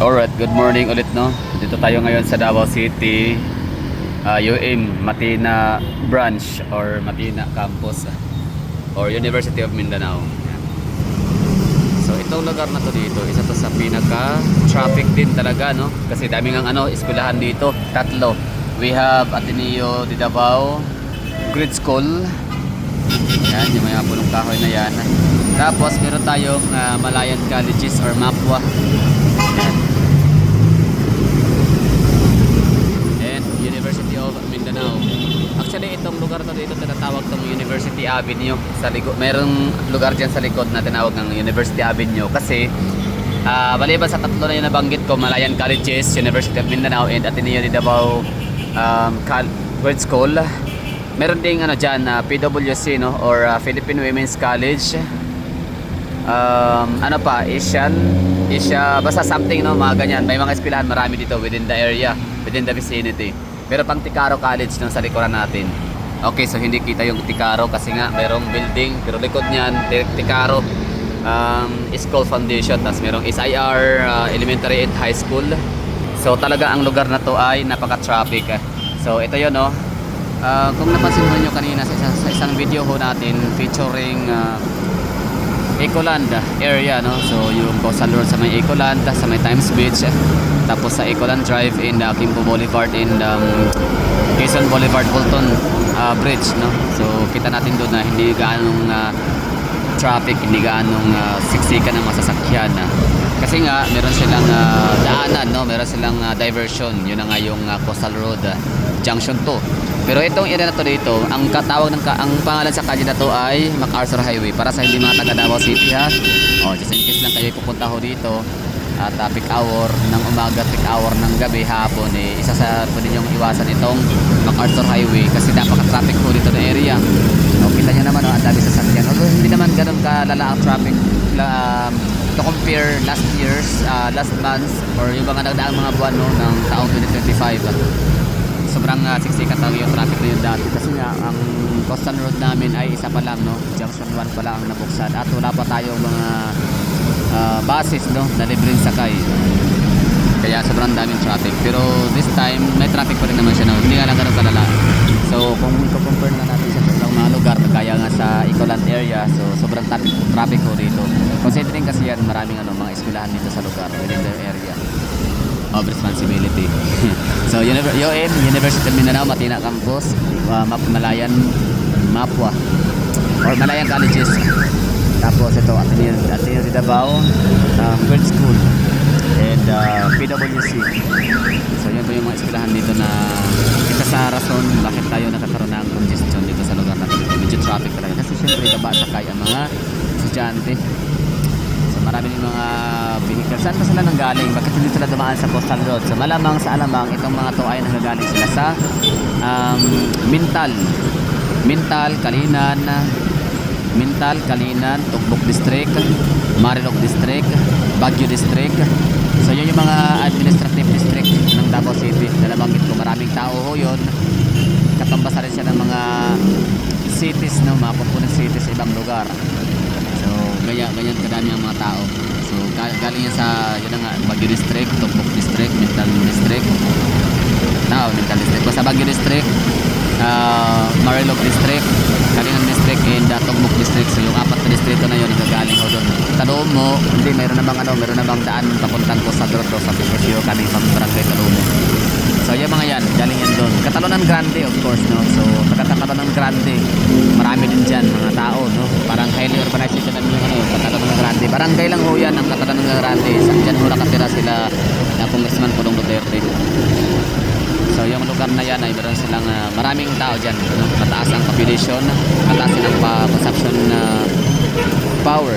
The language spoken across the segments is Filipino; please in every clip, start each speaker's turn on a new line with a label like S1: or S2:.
S1: Alright, good morning ulit no. Dito tayo ngayon sa Davao City, UM Matina branch or Matina campus or University of Mindanao. So itong lugar na to dito, isa to sa pinaka traffic din talaga no. Kasi daming ang eskwelahan dito, tatlo. We have Ateneo de Davao, Grade School. Yan, yung mga punong kahoy na yan. Tapos meron tayong Malayan Colleges or MAPWA. Yan. And University of Mindanao. Actually, itong lugar to dito tinatawag tong University Avenue. Sa likod, merong lugar dyan sa likod na tinawag ng University Avenue. Kasi, maliban sa tatlo na yung nabanggit ko, Malayan Colleges, University of Mindanao, and Ateneo de Davao Grade School. Meron ding dyan, PWC no, or Philippine Women's College. Asia, basta something no, mga ganyan. May mga eskwelahan marami dito within the area, within the vicinity. Pero pang Tikaro College no, sa likuran natin. Okay, so hindi kita yung Tikaro kasi nga merong building, pero likod niyan Tikaro School Foundation. Tapos merong SIR Elementary and High School. So talaga ang lugar na to ay napaka-traffic. So ito yun no. Kung napansin mo nyo kanina sa isang video ho natin featuring Ecoland area no. So yung Coastal Road sa may Ecoland, sa may Times Beach, tapos sa Ecoland Drive in Kimpo Boulevard in Quezon Boulevard Bolton Bridge no. So kita natin doon na hindi gaanong traffic, hindi gaanong siksikan ng masasakyan kasi nga meron silang daanan no, meron silang diversion. Yun na nga yung Coastal Road Junction 2. Pero itong area na to dito, ang pangalan sa kalye na to ay MacArthur Highway. Para sa hindi mga taga Davao City ha. Just in case lang kayo pupunta ho dito at peak hour ng umaga, peak hour ng gabi, hapon, isa sa pwede nyong iwasan itong MacArthur Highway kasi napaka-traffic ho dito na area. Kita nyo naman ang dami sa sakyan. Although hindi naman ganun kalala ang traffic to compare last month or yung mga nagdaang mga buwan no, ng taong 2025. Sobrang siksikan talaga yung traffic na yun dati kasi nga ang Coastal Road namin ay isa pa lang no, Junction 1 pa lang ang nabuksan at wala pa tayong mga buses no, na libreng sakay, kaya sobrang daming traffic. Pero this time may traffic pa rin naman siya no, hindi nga lang ganun kalala. So kung i-compare na natin sa ibang mga lugar kaya nga sa Ecoland area, so sobrang traffic ho dito considering kasi yan maraming mga eskwelahan dito sa lugar within the area of responsibility. So University of Mindanao Matina Campus, Malayan MAPWA or Malayan Colleges. Tapos ito Ateneo de Davao Grade School and PWC. So yun po yung mga eskwelahan dito na isa sa rason bakit tayo nakakaroon ng congestion dito sa lugar natin. Medyo traffic talaga kasi syempre baba sakay ang mga estudyante. Marami ng mga vehicle. Saan pa sila nanggaling? Bakit hindi sila dumaan sa Coastal Road? So malamang sa alamang itong mga to ay nanggagaling sila sa Mintal, Kalinan, Tugbok District, Marilog District, Baguio District. So yun yung mga administrative district ng Davao City. Nalabanggit ko maraming tao ho yun. Katambasa rin siya ng mga cities, no? Mga component cities sa ibang lugar. So ganyan kadami ang mga tao. So galing yan sa yun nga Baguio District, Tugbok District, Mintal District. Mintal District. Sa Baguio District, Marilog District, Kalinan District, and Tugbok District. So yung apat na distrito na yun nagagaling ho doon. Tanong mo, hindi meron na bang daan papuntang Coastal Road sa Pipasyo kami pang Barangay Talumo. So yung mga yan, galing yan doon. Catalonan Grande of course no. So Catalonan Grande, marami din dyan mga tao no. Parang highly urbanized ito namin yung Catalonan Grande. Barangay lang ho yan ang Catalonan Grande. Dyan ho nakatira sila na Congressman Pulong Duterte. So yung lugar na yan ay meron silang maraming tao dyan no? Mataas ang population, mataas din ang consumption power,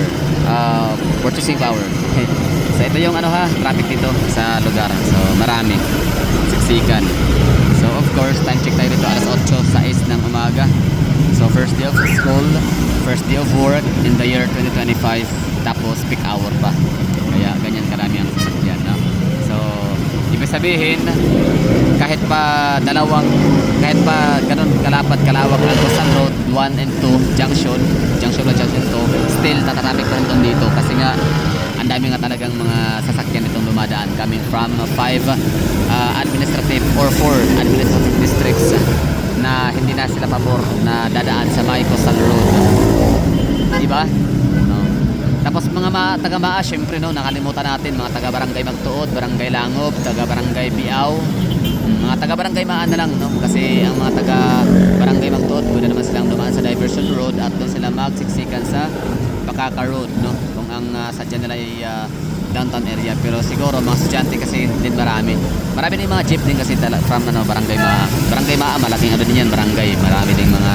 S1: purchasing power. So ito yung traffic dito sa lugar. So marami siksikan. So of course time check tayo dito alas 8:06 ng umaga. So first day of school, first day of work in the year 2025. Tapos peak hour pa. Kaya ganyan karami ang sasakyan no? So ibig sabihin kahit pa ganun kalawak ang Coastal Road 1 and 2 Junction 1, Junction 2, still natatraffic pa rin dito kasi nga ang dami nga talagang mga sasakyan itong dumadaan coming from 5 administrative or 4 administrative districts na hindi na sila pabor na dadaan sa may coastal road. Diba? No. Tapos mga taga-Maa, syempre no, nakalimutan natin mga taga-barangay Magtuod, barangay Langob, taga-barangay Biaw, mga taga-barangay Maa na lang no, kasi ang mga taga-barangay Magtuod pwede naman silang dumaan sa diversion road at doon sila magsiksikan sa Bakaka Road no, kung ang sadya nila ay downtown area. Pero siguro mga estudyante kasi din marami din mga jeep din kasi from barangay Maa, malaking ano din yan barangay, marami din mga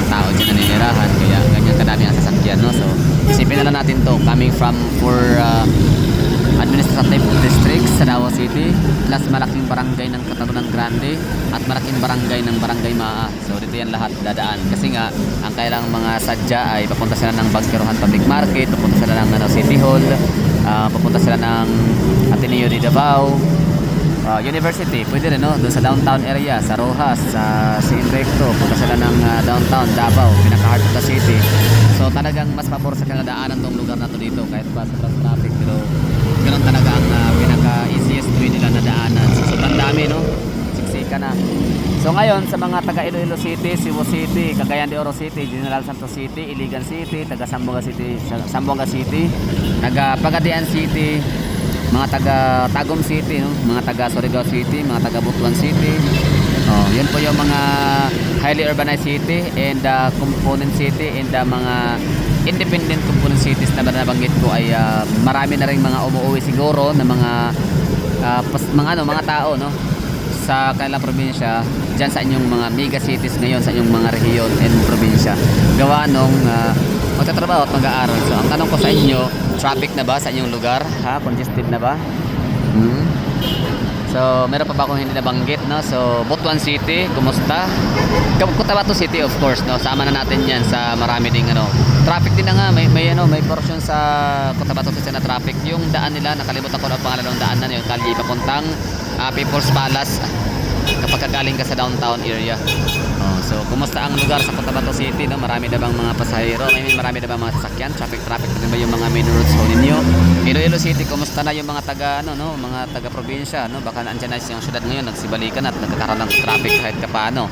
S1: tao dyan na ninirahan, kaya ganyan kadami ang sasakyan no. So isipin na lang natin to, coming from 4 administrative districts sa Davao City plus malaking barangay ng Katalunan Grande at malaking barangay ng barangay Maa. So dito yan lahat dadaan kasi nga ang kailang mga sadya ay papunta sila ng Bagkerohan Public Market, papunta sila ng City Hall, papunta sila ng Ateneo de Davao, University, pwede rin no, doon sa downtown area, sa Rojas, sa Recto, punta sila ng downtown Davao, pinaka-heart of the city. So talagang mas pabor sa kanila daanan tong lugar na to dito kahit pa sa traffic, pero ganoon talaga ang pinaka-easiest way nila na daanan. So sobrang dami no, siksika na. So ngayon sa mga taga Iloilo City, Cebu City, Cagayan de Oro City, General Santos City, Iligan City, taga Zamboanga City, taga Pagadian City, mga taga Tagum City, no? Mga taga Surigao City, mga taga Butuan City. Yun po yung mga highly urbanized city and component city and mga independent component cities na nabanggit ko ay marami na rin mga umuwi siguro na mga tao no sa kanilang probinsya diyan sa inyong mga mega cities ngayon, sa inyong mga rehiyon and probinsya. Gawa nung magtatrabaho at mag-aaral. So ang tanong ko sa inyo, traffic na ba sa inyong lugar? Congested na ba? So meron pa ba akong hindi nabanggit no? So Butuan City, kumusta? Cotabato City of course no. Sama na natin 'yan sa marami ding traffic din na nga, may portion sa Cotabato City na traffic. Yung daan nila, nakalimutan ko na ang pangalan ng daan na 'yon, kalye papuntang People's Palace kapag galing ka sa downtown area. So kumusta ang lugar sa Cotabato City no? Marami na bang mga pasahero? Marami na bang mga sasakyan? Traffic din ba yung mga main roads ho ninyo? Iloilo City, kumusta na yung mga taga mga taga probinsya no? Baka nandiyan na yung syudad ngayon, nagsibalikan at nagkakaroon ng traffic kahit kapaano.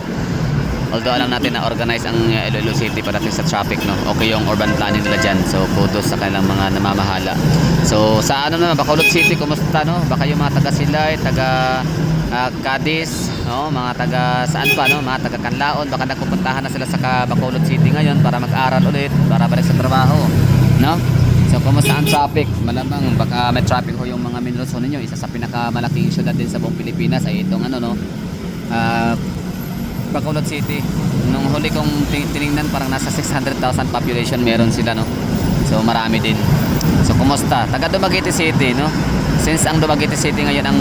S1: Although alam natin na organize ang Iloilo City pagdating sa traffic no. Okay yung urban planning nila diyan. So kudos sa kanilang mga namamahala. So sa naman Bacolod City, kumusta no? Baka yung mga taga Silay, taga Cadiz, no, mga taga saan pa no, mga taga Canlaon, baka nagpupuntahan na sila sa Bacolod City ngayon para mag-aral ulit, para balik sa trabaho, no? So kumusta ang traffic? Malamang baka may traffic ho yung mga main roads ninyo. Isa sa pinakamalaking syudad din sa buong Pilipinas ay itong Bacolod City. Nung huli kong tiningnan, parang nasa 600,000 population meron sila no. So marami din. So kumusta? Taga Dumaguete City no. Since ang Dumaguete City ngayon ang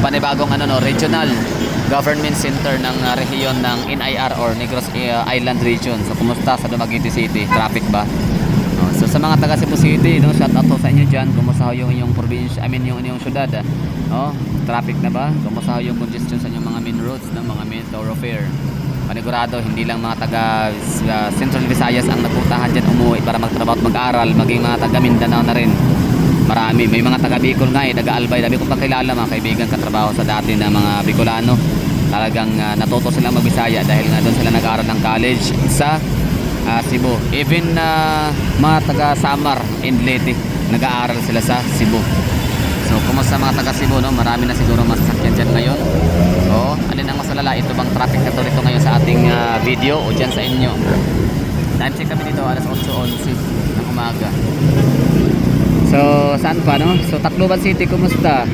S1: panibagong regional government center ng rehiyon ng NIR or Negros Island region. So kumusta sa Dumaguete City? Traffic ba? So sa mga taga Cebu City, no, shout out sa inyo diyan. Kumusta yung inyong probinsya, yung inyong syudad? Traffic na ba? Kumusta yung congestion sa inyong mga main roads, no, mga main thoroughfare? Panigurado hindi lang mga taga Central Visayas ang nagpuntahan diyan umuwi para magtrabaho at mag-aral, maging mga taga Mindanao na rin. Marami, may mga taga Bicol nga taga Albay. Dami ko pakilala mga kaibigan katrabaho sa dati na mga Bicolano. Talagang natuto silang magbisaya dahil nga doon sila nag-aaral ng college sa Cebu. Even mga taga Samar and Leyte, nag-aaral sila sa Cebu. So kumusta mga taga Cebu no? Marami na siguro masasakyan dyan ngayon. Alin ang masalala? Ito bang traffic na to ngayon sa ating video o dyan sa inyo? Time check kami dito, alas 8:11 ng umaga. So saan pa no? So Tacloban City, kumusta?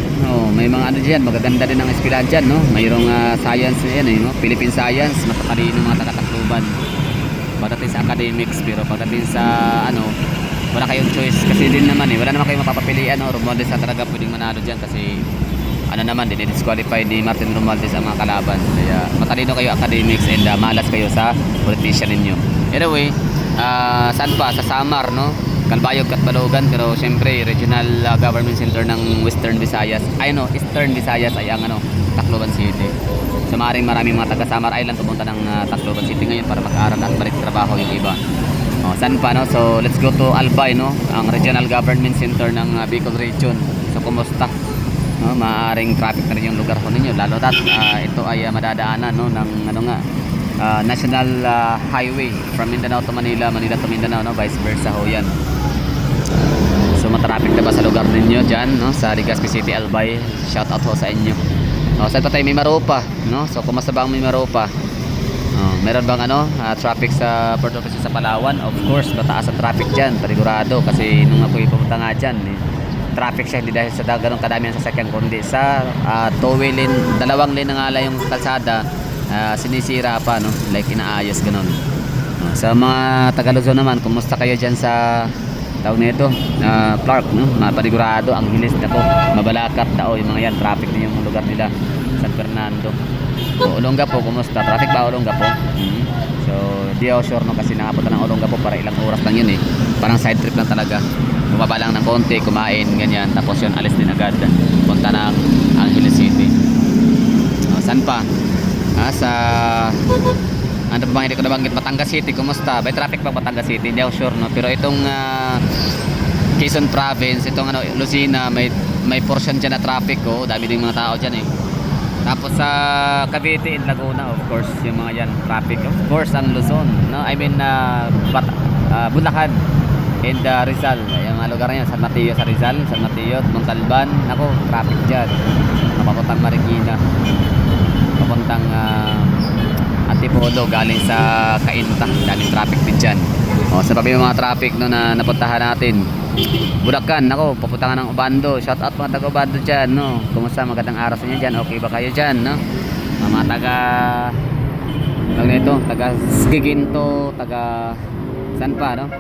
S1: May mga diyan, magaganda din ang eskwelahan diyan no. Mayroong science no? Philippine Science, matatalino mga taga Tacloban. Pagdating sa academics, pero pagdating sa wala kayong choice kasi din naman wala naman kayong mapapapilian Romualdez na talaga pwedeng manalo diyan kasi naman disqualify ni Martin Romualdez ang mga kalaban. Kaya matalino kayo academics and malas kayo sa politician ninyo. Anyway, saan pa? Sa Samar no? Calbayog, Catbalogan, pero siyempre regional government center ng Eastern Visayas ay ang Tacloban City. So maraming mga taga Samar Island pumunta ng Tacloban City ngayon para mag-aaral at balik trabaho yung iba. Saan pa no? So let's go to Albay no, ang regional government center ng Bicol region. So kumusta? no, maaaring traffic na rin yung lugar ko ninyo, lalo na ito ay madadaanan, no, ng ano nga, national highway from Mindanao to Manila, Manila to Mindanao, no, vice versa ho yan. So matraffic na ba sa lugar ninyo dyan, no, sa Legazpi City, Albay? Shout out ho sa inyo. Saan pa tayo? May Maropa, no? So kumusta ba ang may Maropa? Meron bang traffic sa Port Office sa Palawan? Of course, mataas ang traffic dyan, panigurado, kasi nung ako ipupunta nga dyan, traffic siya, hindi dahil sa ganun kadami ang sasakyan, kundi sa two-way lane, dalawang lane na nga lang yung kalsada, sinisira pa, no? Like inaayos ganun. Sa mga Tagaluzon naman, kumusta kayo dyan sa tawag nito, Clark, no? Mapanigurado ang hilis nako, Mabalacat daw, yung mga yan, traffic din yung lugar nila. San Fernando. So, Olongapo, kumusta? Traffic ba Olongapo? So, di ako sure, no, kasi nakapunta ng Olongapo para ilang oras lang yun eh. Parang side trip lang talaga. Bumaba lang ng konti, kumain, ganyan, tapos yun, alis din agad. Punta ng Angeles City. Saan pa? Sa ano pa bang hindi ko nabanggit? Batangas City, kumusta? May traffic pa Batangas City? Hindi ako sure, no? Pero itong Quezon Province, itong Lucena, may portion dyan na traffic, dami din mga tao dyan eh. Tapos sa Cavite and Laguna, of course, yung mga yan, traffic. Of course, ang Luzon, no? I mean, Bulacan and Rizal, yung mga lugar na yan, San Mateo sa Rizal, San Mateo, Montalban, nako, traffic dyan. Papuntang Marikina, papuntang Antipolo, galing sa Cainta, daming traffic din dyan. Sa pa yung mga traffic no, na napuntahan natin. Bulacan, nako, papunta nga ng Obando. Shout out mga taga Obando dyan, no? Kumusta, magandang araw sa inyo dyan, okay ba kayo dyan, no? Mga taga taga Giginto, taga saan pa, no?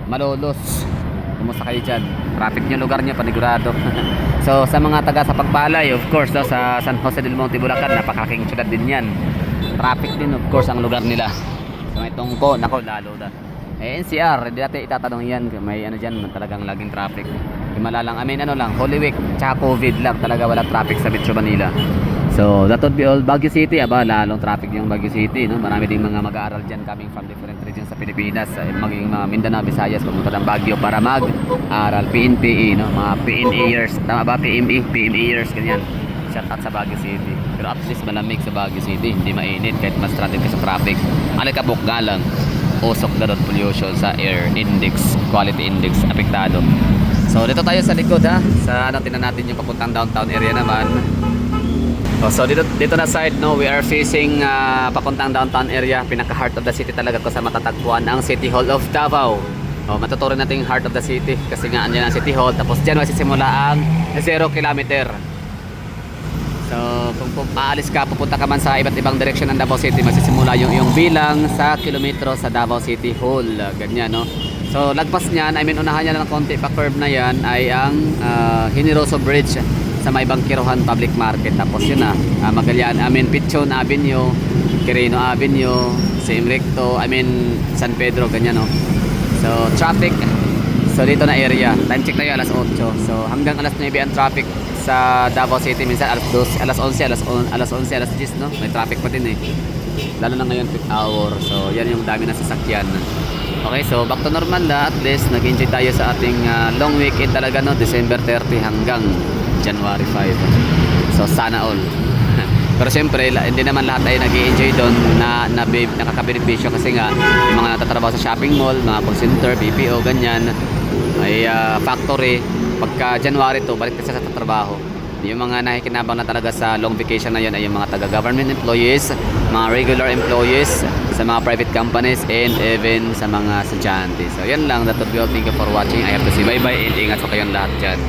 S1: Malolos, kumusta kayo dyan? Traffic nyo, lugar nyo, panigurado. So sa mga taga sa Pagbalay, of course, no, sa San Jose del Monte, Bulacan, napakalaking syudad din yan. Traffic din, of course, ang lugar nila. So may Tungko, nako, lalo na. NCR, hindi natin itatanong yan, may ano dyan, talagang laging traffic. Himala lang, I mean ano lang, Holy Week, tsaka COVID lang, talaga wala traffic sa Metro Manila. So that would be all. Baguio City, lalong traffic yung Baguio City, no? Marami ding mga mag-aaral dyan coming from different regions sa Pilipinas, maging mga Mindanao, Visayas, pumunta ng Baguio para mag-aral, PNPE, no? Mga PNEers, tama ba? PMEers, ganyan. Shout out sa Baguio City. Pero at least malamig sa Baguio City, hindi mainit kahit mas traffic ka sa traffic. Alikabok nga lang, usok na pollution sa air index, quality index, apektado. So dito tayo sa likod, ha, sa tingnan natin yung papuntang downtown area naman. So dito na side, no, we are facing papuntang downtown area, pinaka heart of the city talaga ko sa matatagpuan ang City Hall of Davao. Matuturin natin yung heart of the city kasi nga andyan ang City Hall, tapos dyan masisimula ang 0 kilometer. So kung aalis ka, pupunta ka man sa iba't ibang direksyon ng Davao City, masisimula yung bilang sa kilometro sa Davao City Hall, ganyan, no. So lagpas niyan, I mean unahan niya ng konti pa curve na yan ay ang Generoso Bridge sa may Bangkirohan Public Market. Tapos yun na, Pichon Avenue, Quirino Avenue, Siem Recto, San Pedro, ganyan, no. So traffic, so dito na area, time check tayo alas 8. So hanggang alas 9 ang traffic sa Davao City, minsan alas 12, alas 11, alas 10, no? May traffic pa din eh. Lalo na ngayon peak hour. So yan yung dami na sasakyan. Okay, so back to normal na, at least nag-enjoy tayo sa ating long weekend talaga, no? December 30 hanggang January 5. So sana all. Pero siyempre, hindi naman lahat ay nag-i-enjoy doon na nakakabenepisyo kasi nga yung mga natatrabaho sa shopping mall, mga call center, BPO, ganyan, ay factory. Pagka January to, balik kasi sa trabaho. Yung mga nakikinabang na talaga sa long vacation na yun ay yung mga taga-government employees, mga regular employees, sa mga private companies, and even sa mga estudyante. So yan lang, that would be all. Thank you for watching. I have to say bye-bye and ingat po kayong lahat dyan.